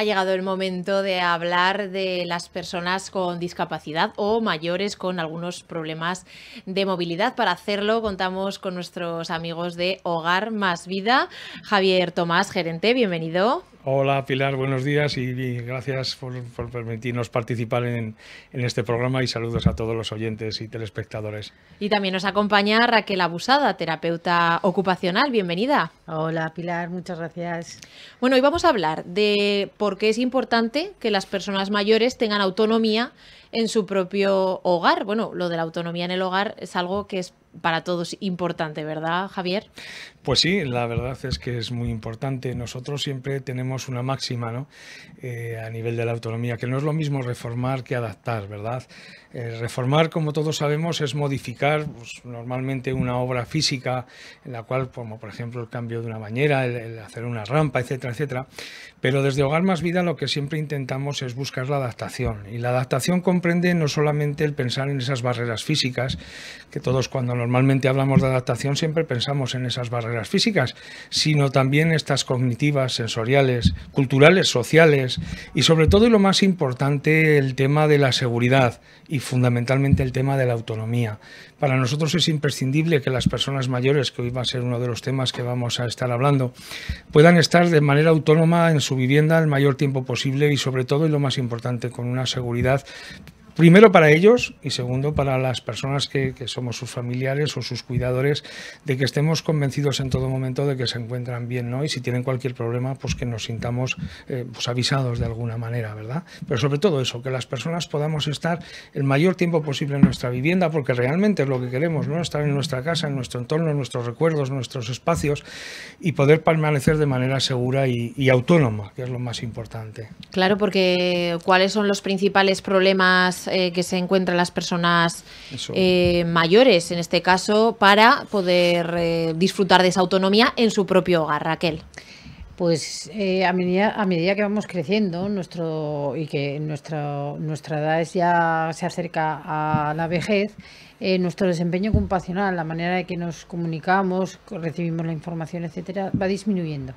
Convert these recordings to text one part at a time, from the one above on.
Ha llegado el momento de hablar de las personas con discapacidad o mayores con algunos problemas de movilidad. Para hacerlo contamos con nuestros amigos de Hogar Más Vida. Javier Tomás, gerente, bienvenido. Hola Pilar, buenos días y gracias por permitirnos participar en este programa y saludos a todos los oyentes y telespectadores. Y también nos acompaña Raquel Abusada, terapeuta ocupacional. Bienvenida. Hola Pilar, muchas gracias. Bueno, hoy vamos a hablar de por qué es importante que las personas mayores tengan autonomía en su propio hogar. Bueno, lo de la autonomía en el hogar es algo que es para todos importante, ¿verdad, Javier? Pues sí, la verdad es que es muy importante. Nosotros siempre tenemos una máxima, ¿no? A nivel de la autonomía, que no es lo mismo reformar que adaptar, ¿verdad? Reformar, como todos sabemos, es modificar pues, normalmente una obra física en la cual, como por ejemplo el cambio de una bañera, el hacer una rampa, etcétera, etcétera. Pero desde Hogar Más Vida lo que siempre intentamos es buscar la adaptación. Y la adaptación comprende no solamente el pensar en esas barreras físicas, que todos cuando normalmente hablamos de adaptación siempre pensamos en esas barreras físicas, sino también estas cognitivas, sensoriales, culturales, sociales y sobre todo y lo más importante el tema de la seguridad y fundamentalmente el tema de la autonomía. Para nosotros es imprescindible que las personas mayores, que hoy va a ser uno de los temas que vamos a estar hablando, puedan estar de manera autónoma en su vivienda el mayor tiempo posible y sobre todo y lo más importante con una seguridad. Primero para ellos y segundo para las personas que somos sus familiares o sus cuidadores, de que estemos convencidos en todo momento de que se encuentran bien, ¿no? Y si tienen cualquier problema, pues que nos sintamos pues avisados de alguna manera, ¿verdad? Pero sobre todo eso, que las personas podamos estar el mayor tiempo posible en nuestra vivienda, porque realmente es lo que queremos, ¿no? Estar en nuestra casa, en nuestro entorno, en nuestros recuerdos, nuestros espacios y poder permanecer de manera segura y autónoma, que es lo más importante. Claro, porque ¿cuáles son los principales problemas que se encuentran las personas mayores, en este caso, para poder disfrutar de esa autonomía en su propio hogar, Raquel? Pues a medida que vamos creciendo y que nuestra edad ya se acerca a la vejez, nuestro desempeño ocupacional, la manera de que nos comunicamos, recibimos la información, etcétera, va disminuyendo.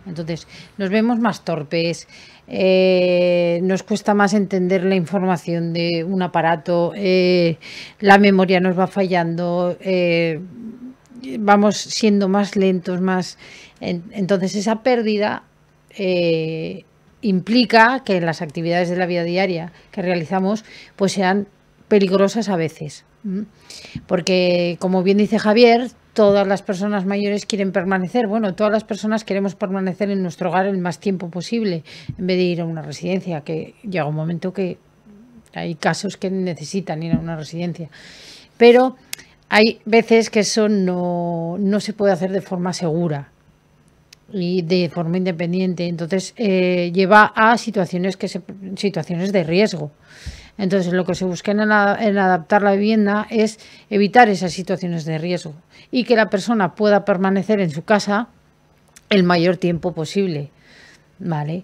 Entonces, nos vemos más torpes, nos cuesta más entender la información de un aparato, la memoria nos va fallando, vamos siendo más lentos, entonces esa pérdida implica que las actividades de la vida diaria que realizamos pues sean peligrosas a veces. Porque, como bien dice Javier, todas las personas mayores quieren permanecer, todas las personas queremos permanecer en nuestro hogar el más tiempo posible, en vez de ir a una residencia, que llega un momento que hay casos que necesitan ir a una residencia. Pero hay veces que eso no se puede hacer de forma segura y de forma independiente, entonces lleva a situaciones de riesgo. Entonces, lo que se busca en adaptar la vivienda es evitar esas situaciones de riesgo y que la persona pueda permanecer en su casa el mayor tiempo posible, ¿vale?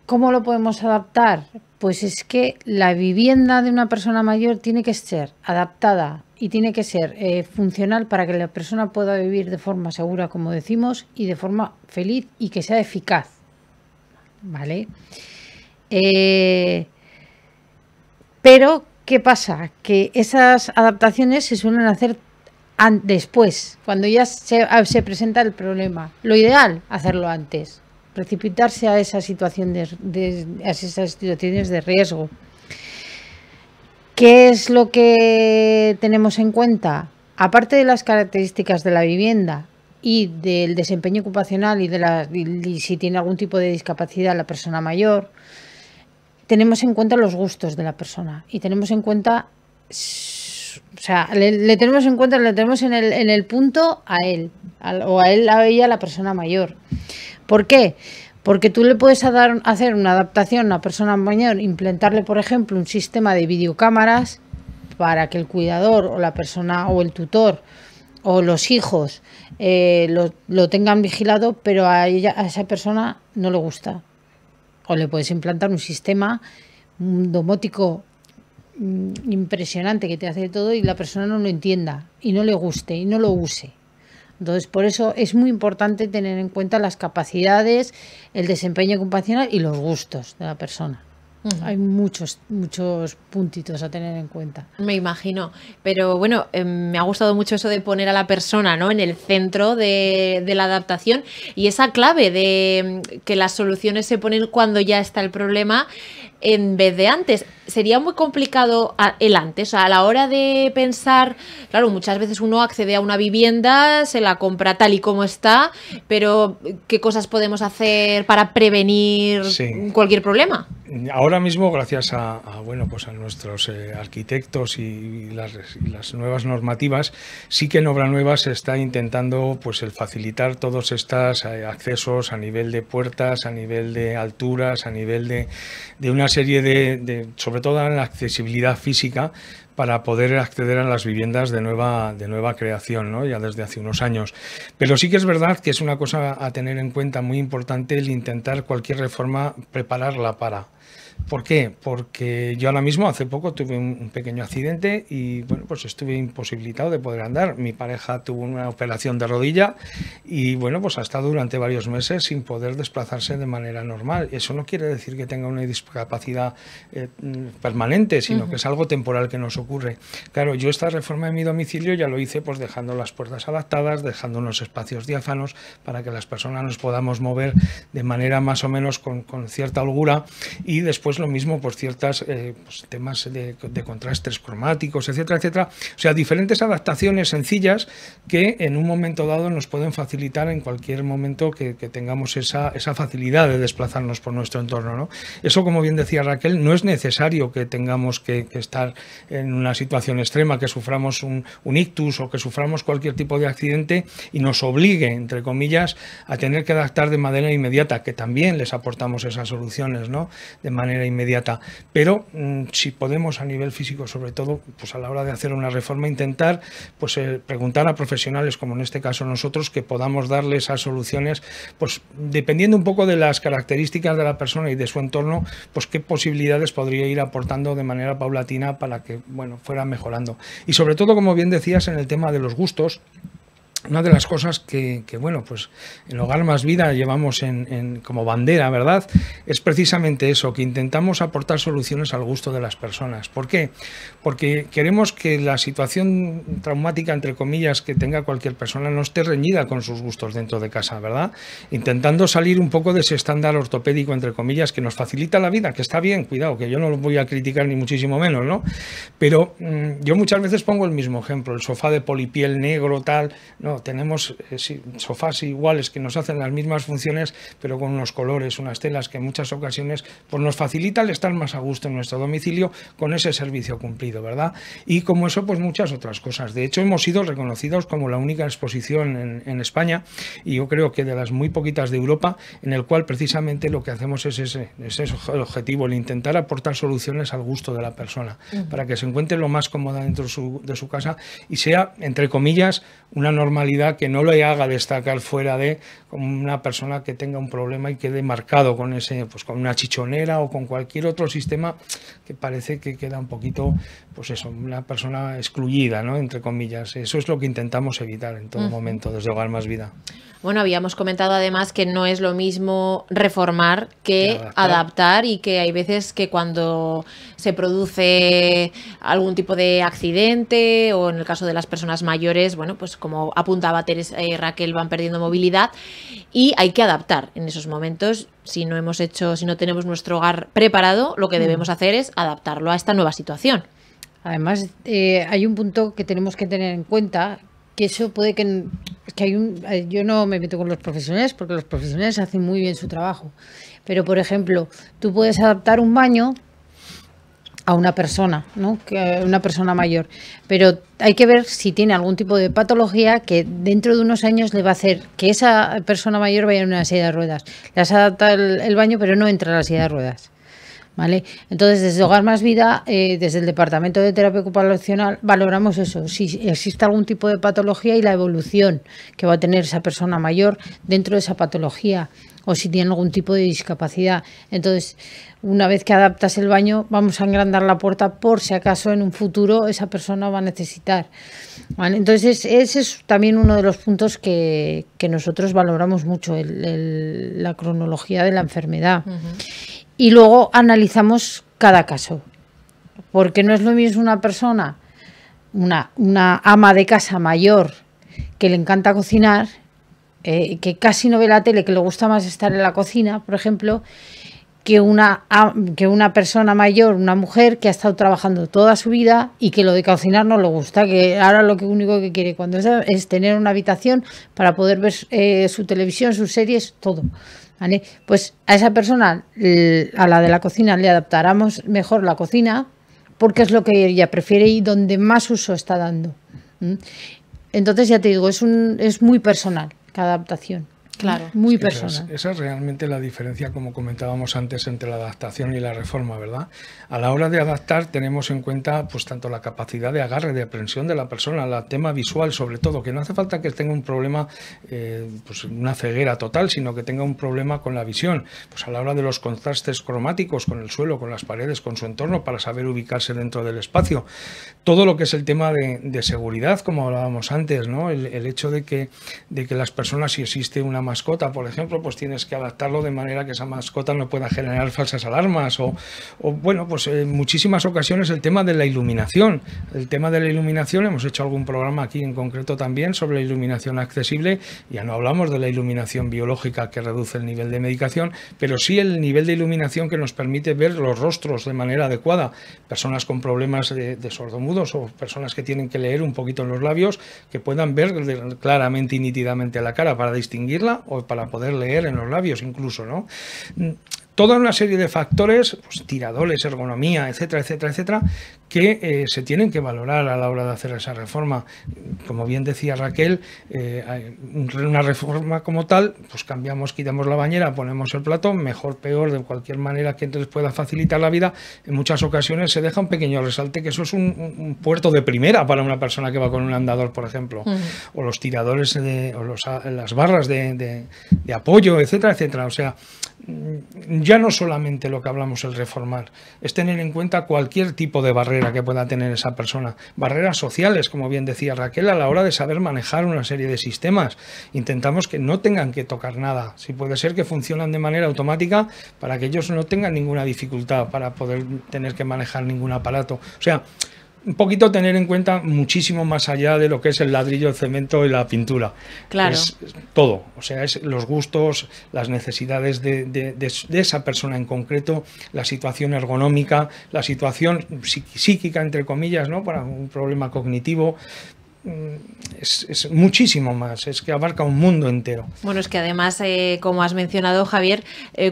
¿Cómo lo podemos adaptar? Pues es que la vivienda de una persona mayor tiene que ser adaptada y tiene que ser funcional para que la persona pueda vivir de forma segura, como decimos, y de forma feliz y que sea eficaz, ¿vale? Pero, ¿qué pasa? Que esas adaptaciones se suelen hacer después, cuando ya se presenta el problema. Lo ideal, hacerlo antes, precipitarse a esa situación a esas situaciones de riesgo. ¿Qué es lo que tenemos en cuenta? Aparte de las características de la vivienda y del desempeño ocupacional y si tiene algún tipo de discapacidad la persona mayor, tenemos en cuenta los gustos de la persona y tenemos en cuenta, le tenemos en el punto a él, a ella, la persona mayor. ¿Por qué? Porque tú le puedes hacer una adaptación a una persona mayor, implantarle, por ejemplo, un sistema de videocámaras para que el cuidador o la persona o el tutor o los hijos lo tengan vigilado, pero a esa persona no le gusta. O le puedes implantar un sistema domótico impresionante que te hace todo y la persona no lo entienda y no le guste y no lo use. Entonces, por eso es muy importante tener en cuenta las capacidades, el desempeño ocupacional y los gustos de la persona. Hay muchos puntitos a tener en cuenta. Me imagino. Pero bueno, me ha gustado mucho eso de poner a la persona, ¿no?, en el centro de la adaptación, y esa clave de que las soluciones se ponen cuando ya está el problema en vez de antes. Sería muy complicado el antes, o sea, a la hora de pensar, claro, muchas veces uno accede a una vivienda, se la compra tal y como está, pero ¿qué cosas podemos hacer para prevenir cualquier problema? Ahora mismo, gracias a nuestros arquitectos y las nuevas normativas, sí que en obra nueva se está intentando pues el facilitar todos estos accesos a nivel de puertas, a nivel de alturas, a nivel de una serie de sobre todo en la accesibilidad física, para poder acceder a las viviendas de nueva creación, ¿no?, ya desde hace unos años. Pero sí que es verdad que es una cosa a tener en cuenta muy importante el intentar cualquier reforma prepararla para. ¿Por qué? Porque yo ahora mismo, hace poco, tuve un pequeño accidente y bueno, pues estuve imposibilitado de poder andar. Mi pareja tuvo una operación de rodilla y bueno, pues ha estado durante varios meses sin poder desplazarse de manera normal. Eso no quiere decir que tenga una discapacidad permanente, sino que es algo temporal que nos ocurre. Claro, yo esta reforma de mi domicilio ya lo hice pues dejando las puertas adaptadas, dejando unos espacios diáfanos para que las personas nos podamos mover de manera más o menos con cierta holgura, y después lo mismo por ciertos pues temas de contrastes cromáticos, etcétera, etcétera. O sea, diferentes adaptaciones sencillas que en un momento dado nos pueden facilitar en cualquier momento que tengamos esa facilidad de desplazarnos por nuestro entorno, ¿no? Eso, como bien decía Raquel, no es necesario que tengamos que estar en una situación extrema, que suframos un ictus o que suframos cualquier tipo de accidente y nos obligue, entre comillas, a tener que adaptar de manera inmediata, que también les aportamos esas soluciones, ¿no?, de manera inmediata. Pero si podemos, a nivel físico sobre todo, pues a la hora de hacer una reforma, intentar pues preguntar a profesionales, como en este caso nosotros, que podamos darle esas soluciones, pues dependiendo un poco de las características de la persona y de su entorno, pues qué posibilidades podría ir aportando de manera paulatina para que bueno, fuera mejorando. Y sobre todo, como bien decías, en el tema de los gustos, una de las cosas que bueno, pues en Hogar Más Vida llevamos como bandera, ¿verdad?, es precisamente eso, que intentamos aportar soluciones al gusto de las personas. ¿Por qué? Porque queremos que la situación traumática, entre comillas, que tenga cualquier persona no esté reñida con sus gustos dentro de casa, ¿verdad? Intentando salir un poco de ese estándar ortopédico, entre comillas, que nos facilita la vida, que está bien, cuidado, que yo no lo voy a criticar ni muchísimo menos, ¿no? Pero yo muchas veces pongo el mismo ejemplo, el sofá de polipiel negro, tal, ¿no? Tenemos sofás iguales que nos hacen las mismas funciones, pero con unos colores, unas telas que en muchas ocasiones pues nos facilita el estar más a gusto en nuestro domicilio con ese servicio cumplido, ¿verdad? Y como eso, pues muchas otras cosas. De hecho, hemos sido reconocidos como la única exposición en España, y yo creo que de las muy poquitas de Europa, en el cual precisamente lo que hacemos es ese el objetivo, el intentar aportar soluciones al gusto de la persona, para que se encuentre lo más cómoda dentro de su casa y sea, entre comillas, una normalidad que no le haga destacar fuera de como una persona que tenga un problema y quede marcado con ese, pues con una chichonera o con cualquier otro sistema que parece que queda un poquito, pues eso, una persona excluida, ¿no?, entre comillas. Eso es lo que intentamos evitar en todo momento desde Hogar Más Vida. Bueno, habíamos comentado además que no es lo mismo reformar que adaptar, y que hay veces que cuando se produce algún tipo de accidente, o en el caso de las personas mayores, bueno, pues como apuntaba Teresa y Raquel, van perdiendo movilidad y hay que adaptar en esos momentos. Si no tenemos nuestro hogar preparado, lo que debemos hacer es adaptarlo a esta nueva situación. Además, hay un punto que tenemos que tener en cuenta, que eso puede que yo no me meto con los profesionales porque los profesionales hacen muy bien su trabajo, pero por ejemplo, tú puedes adaptar un baño a una persona, ¿no?, una persona mayor, pero hay que ver si tiene algún tipo de patología que dentro de unos años le va a hacer que esa persona mayor vaya en una silla de ruedas. Le has adaptado el baño, pero no entra en la silla de ruedas. ¿vale? Entonces, desde Hogar Más Vida, desde el Departamento de Terapia Ocupacional, valoramos eso, si existe algún tipo de patología y la evolución que va a tener esa persona mayor dentro de esa patología, o si tiene algún tipo de discapacidad. Entonces, una vez que adaptas el baño, vamos a engrandar la puerta por si acaso en un futuro esa persona va a necesitar, ¿vale? Entonces, ese es también uno de los puntos que nosotros valoramos mucho, la cronología de la enfermedad. Y luego analizamos cada caso, porque no es lo mismo una persona, una ama de casa mayor que le encanta cocinar, que casi no ve la tele, que le gusta más estar en la cocina, por ejemplo, que una persona mayor, una mujer que ha estado trabajando toda su vida y que lo de cocinar no le gusta, que ahora lo único que quiere cuando es tener una habitación para poder ver su televisión, sus series, todo, ¿vale? Pues a esa persona, a la de la cocina, le adaptaremos mejor la cocina porque es lo que ella prefiere y donde más uso está dando. Entonces, ya te digo, es muy personal cada adaptación. Claro. Muy personal. Esa es realmente la diferencia, como comentábamos antes, entre la adaptación y la reforma, ¿verdad? A la hora de adaptar tenemos en cuenta pues tanto la capacidad de agarre, de aprensión de la persona, el tema visual sobre todo, que no hace falta que tenga un problema, pues una ceguera total, sino que tenga un problema con la visión. Pues a la hora de los contrastes cromáticos con el suelo, con las paredes, con su entorno, para saber ubicarse dentro del espacio. Todo lo que es el tema de seguridad, como hablábamos antes, ¿no? El hecho de que las personas, si existe una mascota, por ejemplo, pues tienes que adaptarlo de manera que esa mascota no pueda generar falsas alarmas o bueno, pues en muchísimas ocasiones el tema de la iluminación. El tema de la iluminación, hemos hecho algún programa aquí en concreto también sobre la iluminación accesible, ya no hablamos de la iluminación biológica que reduce el nivel de medicación, pero sí el nivel de iluminación que nos permite ver los rostros de manera adecuada. Personas con problemas de sordomudos o personas que tienen que leer un poquito en los labios, que puedan ver claramente y nítidamente la cara para distinguirla o para poder leer en los labios incluso, ¿no? Toda una serie de factores, pues, tiradores, ergonomía, etcétera, etcétera, etcétera, que se tienen que valorar a la hora de hacer esa reforma. Como bien decía Raquel, una reforma como tal, pues quitamos la bañera, ponemos el plato, mejor, peor, de cualquier manera que entonces pueda facilitar la vida. En muchas ocasiones se deja un pequeño resalte, que eso es un puerto de primera para una persona que va con un andador, por ejemplo, o los tiradores, las barras de apoyo, etcétera, etcétera. O sea, ya no solamente lo que hablamos el reformar, es tener en cuenta cualquier tipo de barrera que pueda tener esa persona. Barreras sociales, como bien decía Raquel, a la hora de saber manejar una serie de sistemas. Intentamos que no tengan que tocar nada. Si puede ser que funcionan de manera automática para que ellos no tengan ninguna dificultad para poder tener que manejar ningún aparato. O sea, un poquito tener en cuenta muchísimo más allá de lo que es el ladrillo, el cemento y la pintura. Claro. Es todo, o sea, es los gustos, las necesidades de esa persona en concreto, la situación ergonómica, la situación psíquica, entre comillas, ¿no? Para un problema cognitivo. Es muchísimo más, es que abarca un mundo entero. Bueno, es que además, como has mencionado, Javier,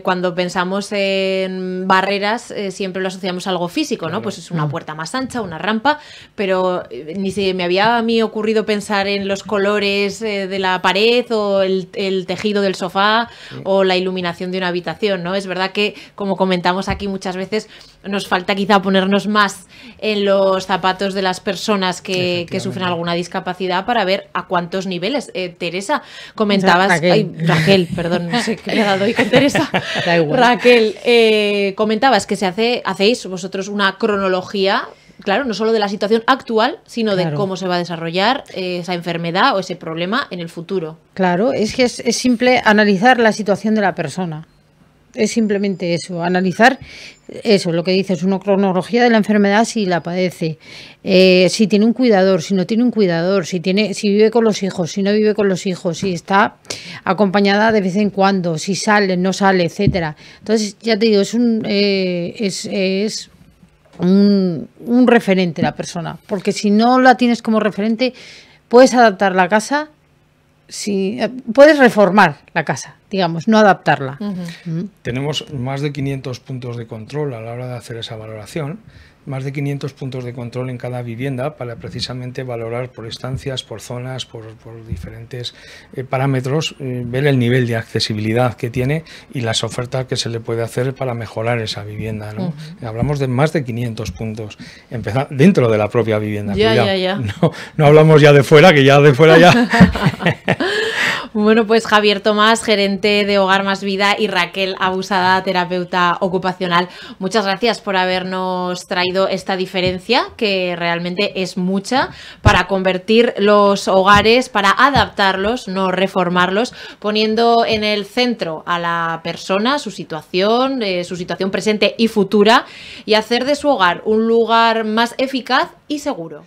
cuando pensamos en barreras, siempre lo asociamos a algo físico, ¿no? Claro. Pues es una puerta más ancha, una rampa, pero ni se me había a mí ocurrido pensar en los colores de la pared o el tejido del sofá, sí, o la iluminación de una habitación, ¿no? Es verdad que, como comentamos aquí muchas veces, nos falta quizá ponernos más en los zapatos de las personas que sufren alguna discapacidad para ver a cuántos niveles. Teresa, comentabas... Raquel, perdón, no sé qué le he dado hoy con Teresa. Raquel, comentabas que hacéis vosotros una cronología, claro, no solo de la situación actual, sino de cómo se va a desarrollar esa enfermedad o ese problema en el futuro. Claro, es que es simple analizar la situación de la persona. Es simplemente eso, analizar eso, lo que dices, una cronología de la enfermedad si la padece, si tiene un cuidador, si no tiene un cuidador, si vive con los hijos, si no vive con los hijos, si está acompañada de vez en cuando, si sale, no sale, etcétera. Entonces, ya te digo, es un referente la persona, porque si no la tienes como referente, puedes adaptar la casa. Sí, puedes reformar la casa, digamos, no adaptarla. Tenemos más de 500 puntos de control a la hora de hacer esa valoración más de 500 puntos de control en cada vivienda para precisamente valorar por estancias, por zonas, por diferentes parámetros, ver el nivel de accesibilidad que tiene y las ofertas que se le puede hacer para mejorar esa vivienda, ¿no? Hablamos de más de 500 puntos, empezar dentro de la propia vivienda. Ya. No hablamos ya de fuera, que ya de fuera ya... Bueno, pues Javier Tomás, gerente de Hogar Más Vida, y Raquel Abusada, terapeuta ocupacional, muchas gracias por habernos traído esta diferencia, que realmente es mucha, para convertir los hogares, para adaptarlos, no reformarlos, poniendo en el centro a la persona, su situación presente y futura, y hacer de su hogar un lugar más eficaz y seguro.